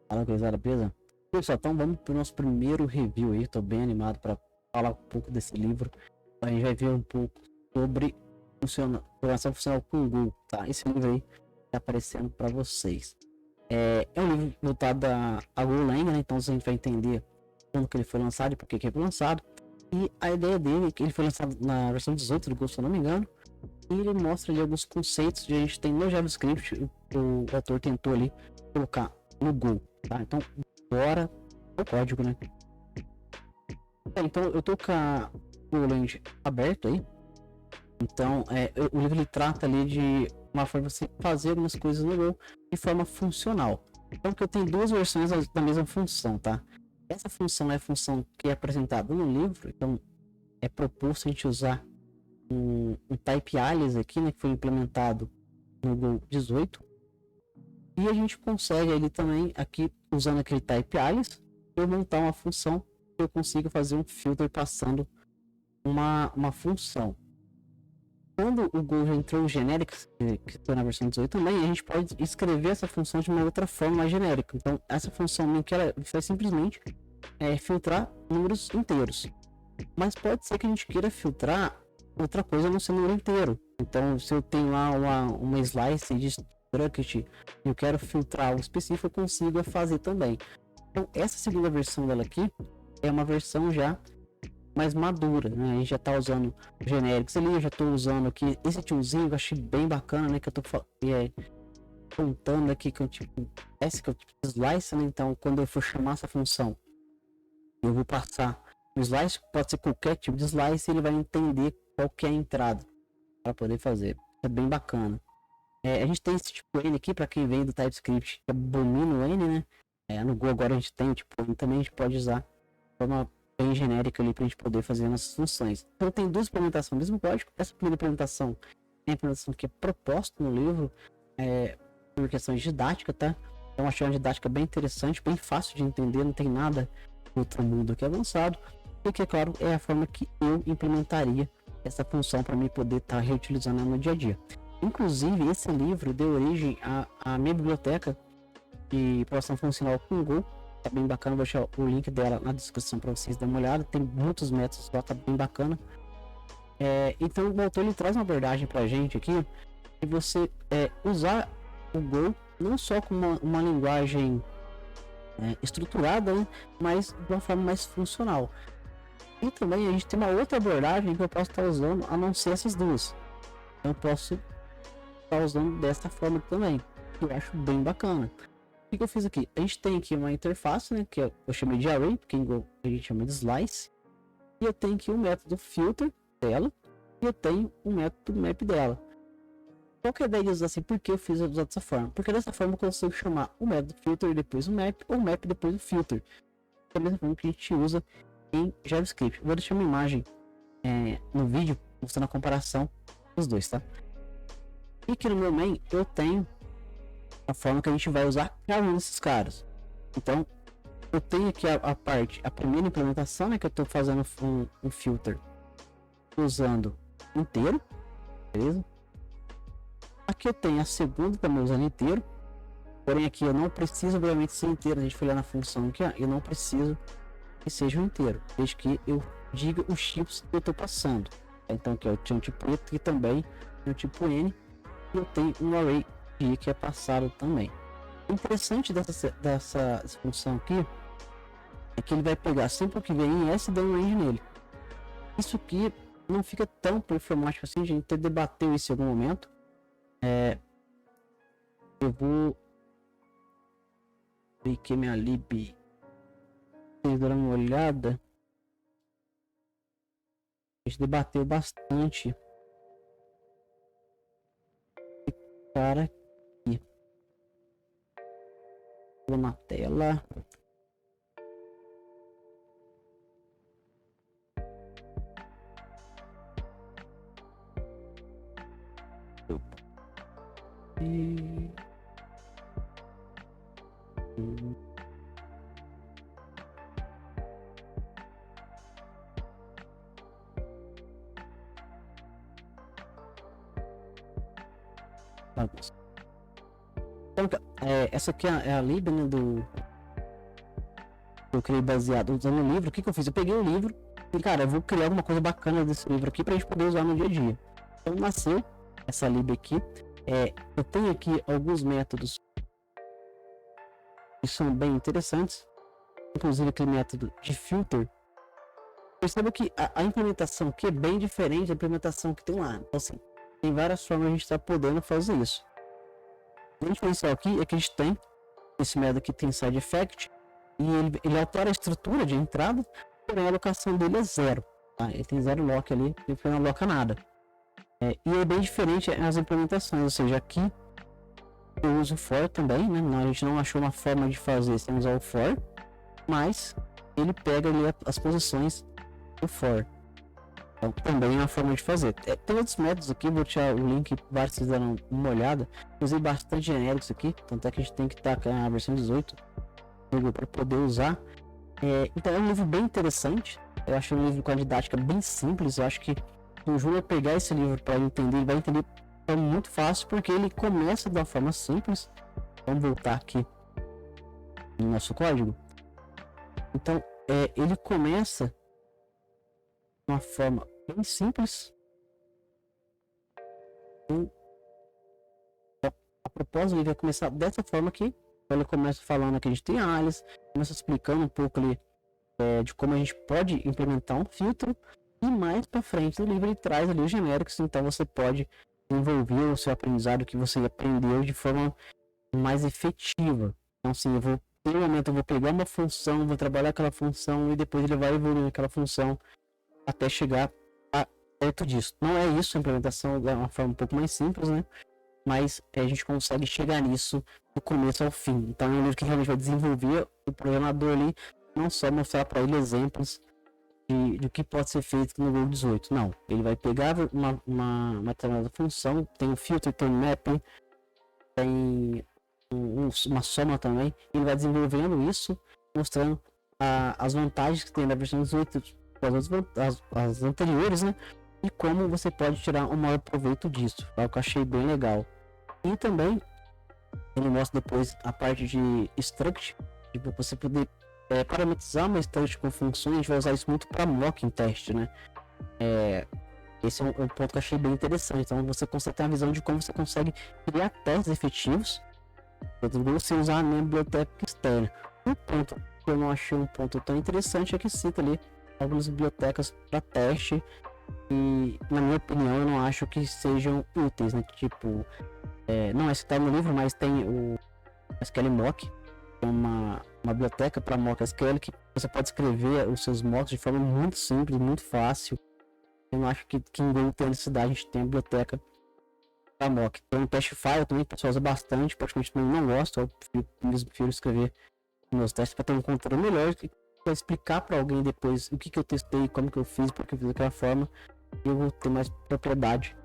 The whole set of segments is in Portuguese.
Fala, gurizada, beleza? Pessoal, então vamos pro nosso primeiro review aí. Tô bem animado para falar um pouco desse livro. A gente vai ver um pouco sobre programação funcional com Go, tá? Esse livro aí tá aparecendo para vocês. É um livro voltado a Golang, né? Então a gente vai entender quando que ele foi lançado e por que ele foi lançado. E a ideia dele é que ele foi lançado na versão 18 do Go, se eu não me engano. E ele mostra ali alguns conceitos que a gente tem no JavaScript. O autor tentou ali colocar no Go, tá? Então bora o código, né? Então eu tô com o Golang aberto aí. Então o livro ele trata ali de uma forma de você fazer algumas coisas no Go de forma funcional. Então que eu tenho duas versões da mesma função, tá? Essa função é a função que é apresentada no livro. Então é proposto a gente usar um type alias aqui, né, que foi implementado no Go 18. E a gente consegue ali também, aqui usando aquele type alias, eu montar uma função que eu consiga fazer um filter passando uma função. Quando o Go já entrou em generics, que foi na versão 18 também, a gente pode escrever essa função de uma outra forma mais genérica. Então essa função que ela faz simplesmente filtrar números inteiros. Mas pode ser que a gente queira filtrar outra coisa não ser número inteiro. Então se eu tenho lá uma slice de struct e eu quero filtrar algo específico, eu consigo fazer também. Então essa segunda versão dela aqui é uma versão já mais madura, né? A gente já tá usando genéricos ali, eu já tô usando aqui esse tiozinho que eu achei bem bacana, né? Que eu tô contando aqui que eu tipo slice, né? Então quando eu for chamar essa função, eu vou passar o slice, pode ser qualquer tipo de slice, e ele vai entender qual que é a entrada para poder fazer. É bem bacana. A gente tem esse tipo N aqui, para quem vem do TypeScript, que abomina o N, né? No Go agora a gente tem o tipo N também, a gente pode usar de forma bem genérica ali para a gente poder fazer nossas funções. Então tem duas implementações do mesmo código. Essa primeira implementação é a implementação que é proposta no livro, por questões didáticas, tá? Então achei uma didática bem interessante, bem fácil de entender, não tem nada do outro mundo aqui avançado. E que, é claro, é a forma que eu implementaria essa função para mim poder estar reutilizando ela no dia a dia. Inclusive, esse livro deu origem à minha biblioteca de programação funcional com Go. Tá bem bacana, vou deixar o link dela na descrição para vocês darem uma olhada. Tem muitos métodos lá, tá bem bacana. Então o autor ele traz uma abordagem pra gente aqui de você usar o Go não só como uma linguagem estruturada, né, mas de uma forma mais funcional. E também a gente tem uma outra abordagem que eu posso estar usando a não ser essas duas. Eu posso estar usando dessa forma também, que eu acho bem bacana. O que eu fiz aqui? A gente tem aqui uma interface, né, que eu chamei de array, porque a gente chama de slice. E eu tenho aqui o método filter dela, e eu tenho o método map dela. Qual que é a ideia de usar assim? Por que eu fiz usar dessa forma? Porque dessa forma eu consigo chamar o método filter e depois o map, ou o map e depois o filter. Da mesma forma que a gente usa em JavaScript. Vou deixar uma imagem no vídeo mostrando a comparação dos dois, tá? E aqui no meu main eu tenho a forma que a gente vai usar cada um desses caras. Então eu tenho aqui a primeira implementação, né, que eu estou fazendo um filter usando inteiro, beleza? Aqui eu tenho a segunda também usando inteiro, porém aqui eu não preciso obviamente ser inteiro. A gente foi lá na função aqui, ó, eu não preciso que seja um inteiro, desde que eu diga os chips que eu estou passando. Então aqui eu tinha um tipo E e também um tipo N, e eu tenho um array de que é passado também. O interessante dessa função aqui é que ele vai pegar sempre o que vem em S e dar um range nele. Isso aqui não fica tão performático assim, a gente até debateu isso em algum momento. Eu vou ver aqui minha lib, vocês deram uma olhada. A gente debateu bastante esse cara aqui. Vou na tela. Então, essa aqui é a lib, né, do eu criei baseado usando o livro. O que eu fiz? Eu peguei o livro e, cara, eu vou criar alguma coisa bacana desse livro aqui pra gente poder usar no dia a dia. Então nasceu essa lib aqui. Eu tenho aqui alguns métodos que são bem interessantes, inclusive aquele método de filter. Perceba que a implementação aqui é bem diferente da implementação que tem lá. Então, assim, tem várias formas de a gente estar podendo fazer isso. O diferencial aqui é que a gente tem esse método que tem side effect e ele altera a estrutura de entrada, porém a alocação dele é zero. Tá? Ele tem zero lock ali, ele não aloca nada. E é bem diferente as implementações, ou seja, aqui eu uso o for também, né? A gente não achou uma forma de fazer sem usar o for, mas ele pega ali as posições do for. Então também é uma forma de fazer. Tem outros métodos aqui, vou tirar o link para vocês darem uma olhada. Usei bastante genéricos aqui, tanto é que a gente tem que estar com a versão 18 para poder usar. Então é um livro bem interessante. Eu acho um livro com a didática bem simples. Eu acho que se o Júnior pegar esse livro para entender, ele vai entender muito fácil, porque ele começa de uma forma simples. Vamos voltar aqui no nosso código. Então ele começa de uma forma bem simples. A propósito, ele vai começar dessa forma aqui. Ele começa falando que a gente tem alias, começa explicando um pouco ali de como a gente pode implementar um filtro, e mais para frente do livro ele traz ali os genéricos, então você pode desenvolver o seu aprendizado que você aprendeu de forma mais efetiva. Então, assim, no momento eu vou pegar uma função, vou trabalhar aquela função e depois ele vai evoluir aquela função até chegar a perto disso. Não é isso, a implementação é uma forma um pouco mais simples, né? Mas a gente consegue chegar nisso do começo ao fim. Então é um livro que realmente vai desenvolver o programador ali, não só mostrar para ele exemplos de que pode ser feito no Google 18. Não, ele vai pegar uma determinada função, tem um filter, tem um mapping, tem uma soma também, e ele vai desenvolvendo isso, mostrando as vantagens que tem da versão 18 as anteriores, né? E como você pode tirar o maior proveito disso. É o que eu achei bem legal. E também ele mostra depois a parte de struct, tipo, você poder parametrizar uma struct com funções. A gente vai usar isso muito para mocking teste, né? Esse é um ponto que eu achei bem interessante. Então você consegue ter uma visão de como você consegue criar testes efetivos você usar a minha biblioteca externa. Um ponto que eu não achei um ponto tão interessante é que cita ali algumas bibliotecas para teste, e na minha opinião eu não acho que sejam úteis, né? Tipo, não é citado no livro, mas tem o SQL Mock, que é uma biblioteca para mock SQL, que você pode escrever os seus mocks de forma muito simples, muito fácil. Eu não acho que em Go tem necessidade, a gente tem a biblioteca para mock. Tem um teste file também, o pessoal usa bastante, praticamente não gosto, eu prefiro escrever meus testes para ter um controle melhor, para explicar para alguém depois o que eu testei, como que eu fiz, porque eu fiz daquela forma, e eu vou ter mais propriedade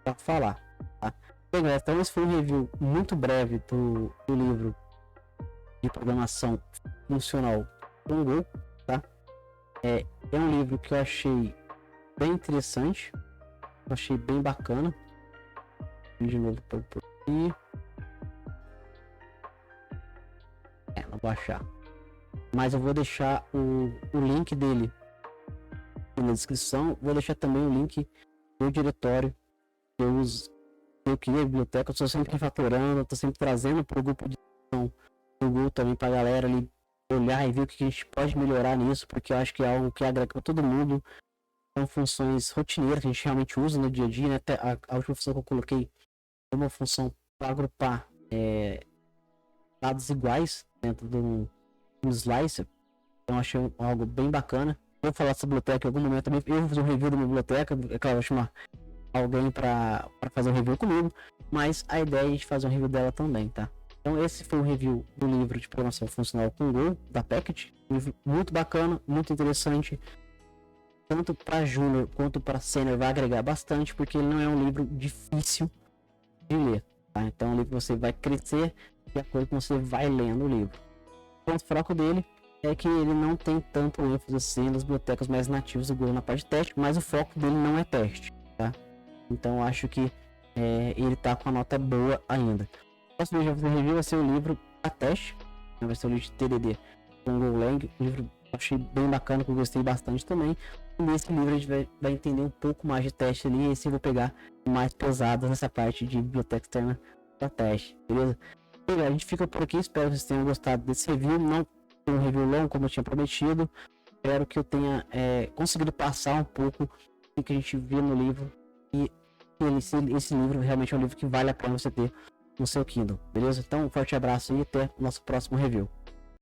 para falar, tá? Bem, galera, então esse foi um review muito breve do livro de programação funcional com Go, tá? É um livro que eu achei bem interessante, eu achei bem bacana. De novo por aqui. Não vou achar. Mas eu vou deixar o link dele na descrição. Vou deixar também o link do diretório que eu criei a biblioteca. Eu estou sempre refatorando, estou sempre trazendo para o grupo de discussão do Google também, para a galera ali olhar e ver o que a gente pode melhorar nisso, porque eu acho que é algo que agrega para todo mundo. São funções rotineiras que a gente realmente usa no dia a dia, né? Até a última função que eu coloquei é uma função para agrupar dados iguais dentro do slicer. Então achei algo bem bacana. Vou falar dessa biblioteca em algum momento também. Eu vou fazer um review da minha biblioteca. É claro, vou chamar alguém para fazer um review comigo, mas a ideia é a gente fazer um review dela também, tá? Então esse foi um review do livro de programação funcional com Go, da Packet. Um livro muito bacana, muito interessante. Tanto para Júnior quanto para Sênior vai agregar bastante, porque ele não é um livro difícil de ler, tá? Então é um livro que você vai crescer de acordo com você vai lendo o livro. O ponto fraco dele é que ele não tem tanto ênfase assim nas bibliotecas mais nativas do Go na parte de teste, mas o foco dele não é teste, tá? Então eu acho que ele tá com a nota boa ainda. O próximo vídeo que eu vou review vai ser o livro para teste, vai ser o livro de TDD Kung Lang, um livro que eu achei bem bacana, que eu gostei bastante também. E nesse livro a gente vai entender um pouco mais de teste ali, e esse eu vou pegar mais pesado nessa parte de biblioteca externa para teste, beleza? E a gente fica por aqui, espero que vocês tenham gostado desse review, não foi um review longo como eu tinha prometido, espero que eu tenha conseguido passar um pouco do que a gente viu no livro, e esse livro realmente é um livro que vale a pena você ter no seu Kindle, beleza? Então um forte abraço e até o nosso próximo review.